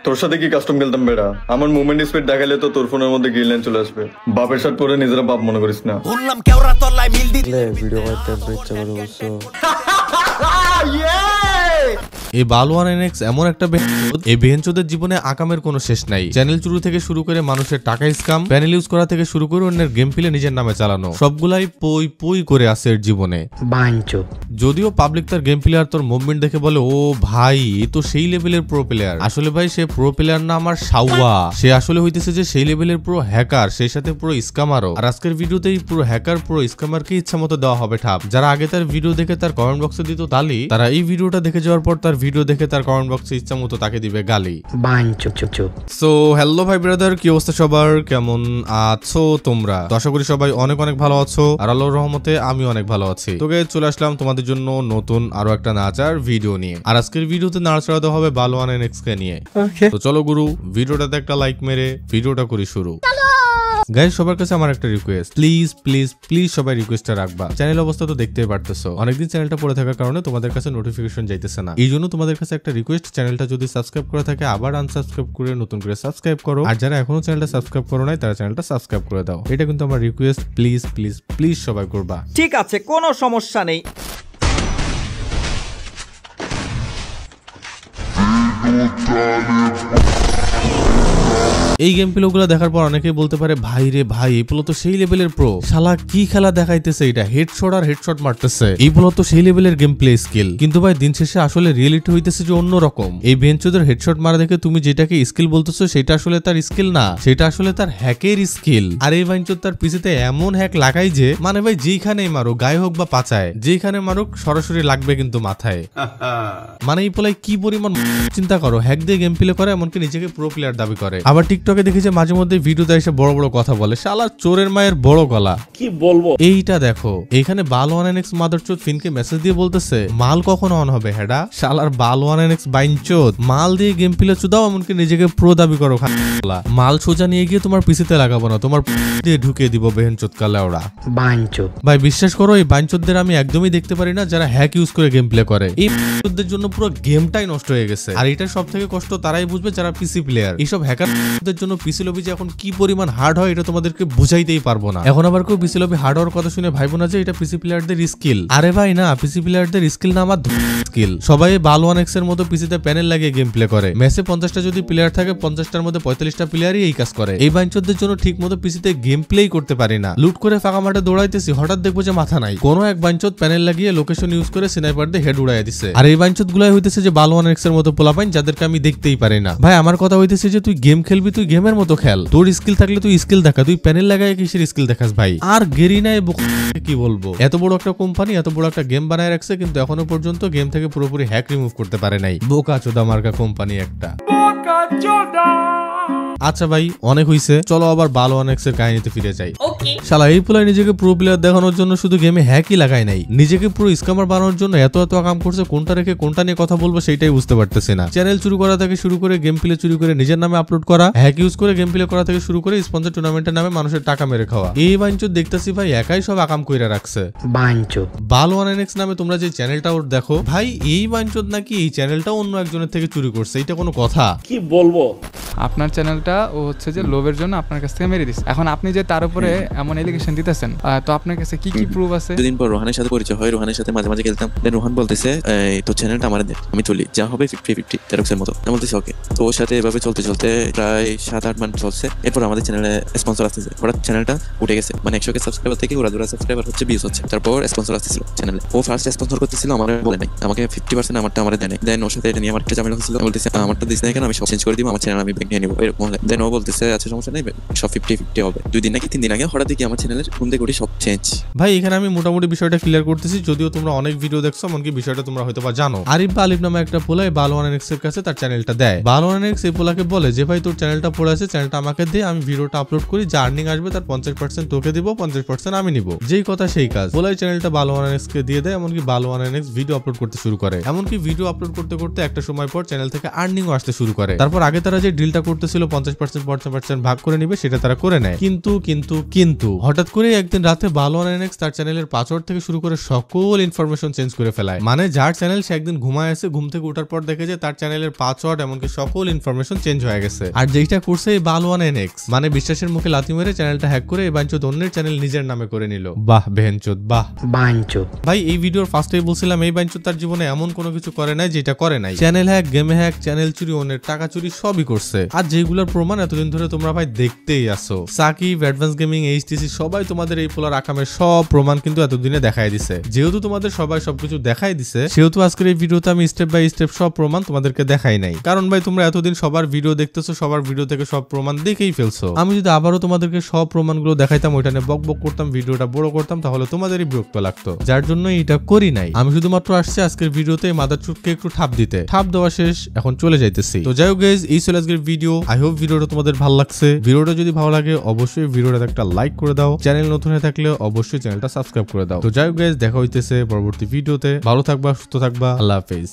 তোর সাথে কি কাস্টম খেলতাম বেড়া? আমার মুভমেন্ট স্পিড দেখালে তো তোর ফোনের মধ্যে গ্রিন লাইন চলে আসবে। বাপের শার্ট পরে নিজেরা বাপ মনে করিস না। বললাম কেওড়া তল্লায় মিল দিলে ভিডিও করতে ইচ্ছা করে বুঝছো। এই বালওয়ান এনএক্স এমন একটা এই বেহেনচোদের জীবনে আকামের কোনো শেষ নাই। চ্যানেল চুরি থেকে শুরু করে মানুষের টাকা স্ক্যাম, প্যানেল ইউজ করা থেকে শুরু করে অন্যের গেম প্লে নিজের নামে চালানো, সবগুলাই পই পই করে আছে এর জীবনে। যদিও পাবলিক তার গেম প্লে আর তোর মুভমেন্ট দেখে বলে ও ভাই এ তো সেই লেভেলের প্রো প্লেয়ার, আসলে ভাই সে প্রো প্লেয়ার না, আমার সাওয়া। সে আসলে হইতেছে যে সেই লেভেলের পুরো হ্যাকার, সেই সাথে পুরো স্ক্যামারও। আর আজকের ভিডিওতেই পুরো হ্যাকার পুরো স্ক্যামারকে ইচ্ছা মতো দেওয়া হবে ঠাপ। যারা আগে তার ভিডিও দেখে তার কমেন্ট বক্সে দিত তালি, তারা এই ভিডিওটা দেখে যাওয়ার পর তার ভিডিও দেখে তার কমেন্ট বক্সে ইচ্ছা মতো তাকে দিবে গালি। সো হ্যালো ভাই ব্রাদার, কি অবস্থা সবার, কেমন আছো তোমরা? আশা করি সবাই অনেক অনেক ভালো আছো, আর আল্লাহর রহমতে আমি অনেক ভালো আছি। তো গাইস চলে আসলাম তোমাদের জন্য নতুন আরো একটা নাচার ভিডিও নিয়ে। আর আজকের ভিডিওতে নাচড়া দেওয়া হবে বালওয়ান এনএক্স কে নিয়ে। তো চলো গুরু, ভিডিওটাতে একটা লাইক মেরে ভিডিওটা করি শুরু। গাইস সবার কাছে আমার একটা রিকোয়েস্ট, প্লিজ প্লিজ প্লিজ সবাই রিকোয়েস্টটা রাখবা। চ্যানেল অবস্থা তো দেখতেই পারতেছো, অনেকদিন চ্যানেলটা পড়ে থাকার কারণে তোমাদের কাছে নোটিফিকেশন যাইতেছে না। এই জন্য তোমাদের কাছে একটা রিকোয়েস্ট, চ্যানেলটা যদি সাবস্ক্রাইব করা থাকে আবার আনসাবস্ক্রাইব করে নতুন করে সাবস্ক্রাইব করো। আর যারা এখনো চ্যানেলটা সাবস্ক্রাইব করো নাই তারা চ্যানেলটা সাবস্ক্রাইব করে দাও। এটা কিন্তু আমার রিকোয়েস্ট, প্লিজ প্লিজ প্লিজ সবাই করবা। ঠিক আছে, কোনো সমস্যা নেই। এই গেম প্লে গুলো দেখার পর অনেকেই বলতে পারে ভাই রে ভাই এই প্লে তো সেই লেভেলের প্রো, শালা কি খেলা দেখাইতেছে, এটা হেডশট আর হেডশট মারতেছে, এই প্লে তো সেই লেভেলের গেম প্লে স্কিল। কিন্তু ভাই দিন শেষে আসলে রিয়েলিটি হইতেছে যে অন্যরকম। এই বেঞ্চোদের হেডশট মারা দেখে তুমি যেটাকে স্কিল বলতেছো সেটা আসলে তার স্কিল না, সেটা আসলে তার হ্যাকের স্কিল। আর এই বেঞ্চোদ তার পিছেতে এমন হ্যাক লাগাই যে মানে ভাই যেইখানেই মারুক, গায়ে হোক বা পাচায়, যেইখানে মারুক সরাসরি লাগবে কিন্তু মাথায়। মানে এই প্লে কি পরিমাণ চিন্তা করো, হ্যাক দিয়ে গেম প্লে করে, এমনকি নিজেকে প্রো প্লেয়ার দাবি করে। আবার টিকটকে দেখি যে মাঝে মধ্যে ভিডিওতে এসে বড় বড় কথা বলে, শালা চোরের মায়ের বড় গলা, কি বলবো। এইটা দেখো, এইখানে বালওয়ান এনএক্স মাদারচোদ ফিনকে মেসেজ দিয়ে বলতেছে মাল কখন অন হবে হেডা, শালার বালওয়ান এনএক্স বাইনচোদ মাল দিয়ে গেম প্লে চুদাও, এমনকি নিজেকে প্রো দাবি করো। মাল সোজা নিয়ে গিয়ে তোমার পিছিতে লাগাবো না, তোমার দিয়ে ঢুকিয়ে দিব বেহেনচোদ কালে ওরা বাইনচোদ। ভাই বিশ্বাস করো এই বাইনচোদদের আমি একদমই দেখতে পারি না যারা হ্যাক ইউজ করে গেম প্লে করে। এই বাইনচোদদের জন্য পুরো গেমটাই নষ্ট হয়ে গেছে। আর এটা সব থেকে কষ্ট তারাই বুঝবে যারা পিসি প্লেয়ার। এইসব হ্যাকারদের জন্য পিসি লবি যে এখন কি পরিমাণ হার্ড হয় এটা তোমাদেরকে বুঝাইতেই পারবো না। এখন আবার কেউ পিসি লবি হার্ড হওয়ার কথা শুনে ভাইবো না যে এটা পিসি প্লেয়ারদের স্কিল। আরে ভাই না, পিসি প্লেয়ারদের স্কিল না, আমার স্কিল। সবাই বালওয়ান এক্স এর মতো পিসিতে প্যানেল লাগিয়ে গেম প্লে করে। ম্যাচে 50টা যদি প্লেয়ার থাকে 50টার মধ্যে 45টা প্লেয়ারই এই কাজ করে। এই বাইনচোদদের জন্য ঠিক মতো পিসিতে গেম প্লেই করতে পারি না। লুট করে ফাঁকা মাঠে দৌড়াইতেছি, হঠাৎ দেখবো যে মাথা নাই, কোনো এক বাইনচোদ প্যানেল লাগিয়ে লোকেশন ইউজ করে স্নাইপার দিয়ে হেড উড়াইয়া দিছে। আর এই বাইনচোদ গুলাই হইতেছে যে বালওয়ান এক্স এর মতো পোলাপাইন যাদেরকে আমি দেখতেই পারি না। ভাই আমার কথা হইতেছে যে তুই গেম খেলবি, তুই গেমের মতো খেল, তোর স্কিল থাকলে তুই স্কিল দেখা, তুই প্যানেল লাগায় কিসের স্কিল দেখাস ভাই। আর গেরিনায় কি বলবো, এত বড় একটা কোম্পানি এত বড় একটা গেম বানায় রাখছে, কিন্তু এখনো পর্যন্ত গেম থেকে পুরোপুরি হ্যাক রিমুভ করতে পারে নাই। বোকা চোদা মার্কা কোম্পানি একটা। আচ্ছা ভাই অনেক হইছে, চলো আবার বালওয়ান এক্স এর কাহিনীতে ফিরে যাই। শালা এই প্লেয়ার নিজেকে প্রো প্লেয়ার দেখানোর জন্য শুধু গেমে হ্যাকই লাগায় নাই, নিজেকে পুরো স্ক্যামার বানানোর জন্য এত এত কাম করছে, কোনটা রেখে কোনটা নিয়ে কথা বলবো সেটাই বুঝতে পারতেছি না। চ্যানেল চুরি করা থেকে শুরু করে গেম প্লে চুরি করে নিজের নামে আপলোড করা, হ্যাক ইউজ করে গেম প্লে করা থেকে শুরু করে স্পন্সর টুর্নামেন্টের নামে মানুষের টাকা মেরে খাওয়া, এই বাইনচোদ দেখতেছি ভাই একাই সব আকাম কইরা রাখছে। বাইনচোদ বালওয়ান এনএক্স নামে তোমরা যে চ্যানেলটা ওর দেখো, ভাই এই বাইনচোদ নাকি এই চ্যানেলটা অন্য একজনের থেকে চুরি করছে, এটা কোনো কথা? কি বলবো, আপনার চ্যানেলটা ও হচ্ছে যে লোভের জন্য আপনার কাছ থেকে মেরে দিচ্ছে। এখন আপনি যে তার উপরে এমন এলিগেশন দিতেছেন, তো আপনার কাছে কি কি প্রুফ আছে? দুদিন পর রোহানের সাথে পরিচয় হয়, রোহানের সাথে মাঝে মাঝে খেলতাম। দেন রোহান বলতেছে তো চ্যানেলটা আমার দে, আমি তুলি, যা হবে 50-50 টেরক্সের মতো। আমি বলতেছি ওকে। তো ওর সাথে এভাবে চলতে চলতে প্রায় 7-8 মাস চলছে। এরপর আমাদের চ্যানেলে স্পন্সর আসতেছে, ওরা চ্যানেলটা উঠে গেছে, মানে 100K সাবস্ক্রাইবার থেকে ওরা 2 সাবস্ক্রাইবার হচ্ছে 20 হচ্ছে। তারপর স্পন্সর আসতেছিল চ্যানেলে, ও ফার্স্ট স্পন্সর করতেছিল, আমার বলে নাই, আমাকে 50% আমারটা আমার দেয় নাই। দেন ওর সাথে এটা নিয়ে আমার একটা ঝামেলা হচ্ছিল, বলতেছে আমারটা দিস না কেন, আমি সব চেঞ্জ করে দিব, আমার চ্যানেল আমি ব্যাক নিয়ে নিব, এরকম হলে। দেন ও বলতেছে আচ্ছা সমস্যা নেই, সব 50-50 হবে। 2 দিন নাকি 3 দিন আগে হঠাৎ দেখি আমার চ্যানেলের কোন দিকে সব চেঞ্জ। ভাই এখানে আমি মোটামুটি বিষয়টা ক্লিয়ার করতেছি, যদিও তোমরা অনেক ভিডিও দেখছো, এমনকি বিষয়টা তোমরা হয়তো বা জানো। আরিফ বা আলিফ নামে একটা পোলা বালওয়ান এনএক্স এর কাছে তার চ্যানেলটা দেয়। বালওয়ান এনএক্স এই পোলাকে বলে যে ভাই তোর চ্যানেলটা পড়ে আছে, চ্যানেলটা আমাকে দে, আমি ভিডিওটা আপলোড করি, যা আর্নিং আসবে তার 50% তোকে দিব, 50% আমি নিব। যেই কথা সেই কাজ, পোলাই চ্যানেলটা বালওয়ান এনএক্স কে দিয়ে দেয়, এমনকি বালওয়ান এনএক্স ভিডিও আপলোড করতে শুরু করে। এমনকি ভিডিও আপলোড করতে করতে একটা সময় পর চ্যানেল থেকে আর্নিংও আসতে শুরু করে। তারপর আগে তারা যে ডিলটা যেটা করতেছিল 50% 50% ভাগ করে নিবে সেটা তারা করে নেয়। কিন্তু হঠাৎ করে একদিন রাতে বালোয়ান এনএক্স তার চ্যানেলের পাসওয়ার্ড থেকে শুরু করে সকল ইনফরমেশন চেঞ্জ করে ফেলায়। মানে যার চ্যানেল সে একদিন ঘুমায় আছে, ঘুম থেকে ওঠার পর দেখে যে তার চ্যানেলের পাসওয়ার্ড এমনকি সকল ইনফরমেশন চেঞ্জ হয়ে গেছে। আর যেটা করছে এই বালোয়ান এনএক্স, মানে বিশ্বাসের মুখে লাথি মেরে চ্যানেলটা হ্যাক করে এই বাঞ্চোদ অন্যের চ্যানেল নিজের নামে করে নিল। বাহ বেহেনচোদ বাহ বাঞ্চোদ। ভাই এই ভিডিওর ফার্স্টেই বলছিলাম এই বাঞ্চোদ তার জীবনে এমন কোনো কিছু করে নাই যেটা করে নাই। Channel hack, game hack, channel চুরি, অন্যের টাকা চুরি সবই করছে। আর যেগুলোর প্রমাণ এতদিন ধরে তোমরা ভাই দেখতেই আসো। সাকিব, অ্যাডভান্স গেমিং, এইচটিসি সবাই তোমাদের এই পোলার আকামের সব প্রমাণ কিন্তু এতদিনে দেখাই দিছে। যেহেতু তোমাদের সবাই সবকিছু দেখাই দিছে, সেহেতু আজকের এই ভিডিওতে আমি স্টেপ বাই স্টেপ সব প্রমাণ তোমাদেরকে দেখাই নাই। কারণ ভাই তোমরা এতদিন সবার ভিডিও দেখতেছো, সবার ভিডিও থেকে সব প্রমাণ দেখেই ফেলছো। আমি যদি আবারও তোমাদেরকে সব প্রমাণগুলো দেখাইতাম, ওইটা নিয়ে বক বক করতাম, ভিডিওটা বড় করতাম, তাহলে তোমাদেরই বিরক্ত লাগতো। যার জন্য এটা করি নাই। আমি শুধুমাত্র আসছি আজকের ভিডিওতে মাদারচুদকে একটু ঠাপ দিতে। ঠাপ দেওয়া শেষ, এখন চলে যাইতেছি। তো যাই হোক গাইস, এই ছিল আজকের ভিডিও। আই হোপ ভিডিওটা তোমাদের ভালো লাগছে। ভিডিওটা যদি ভালো লাগে অবশ্যই ভিডিওটা একটা লাইক করে দাও। চ্যানেল নতুন হয়ে থাকলে অবশ্যই চ্যানেলটা সাবস্ক্রাইব করে দাও। তো যাই হোক গাইস, দেখা হইতেছে পরবর্তী ভিডিওতে। ভালো থাকবা, সুস্থ থাকবা, আল্লাহ হাফেজ।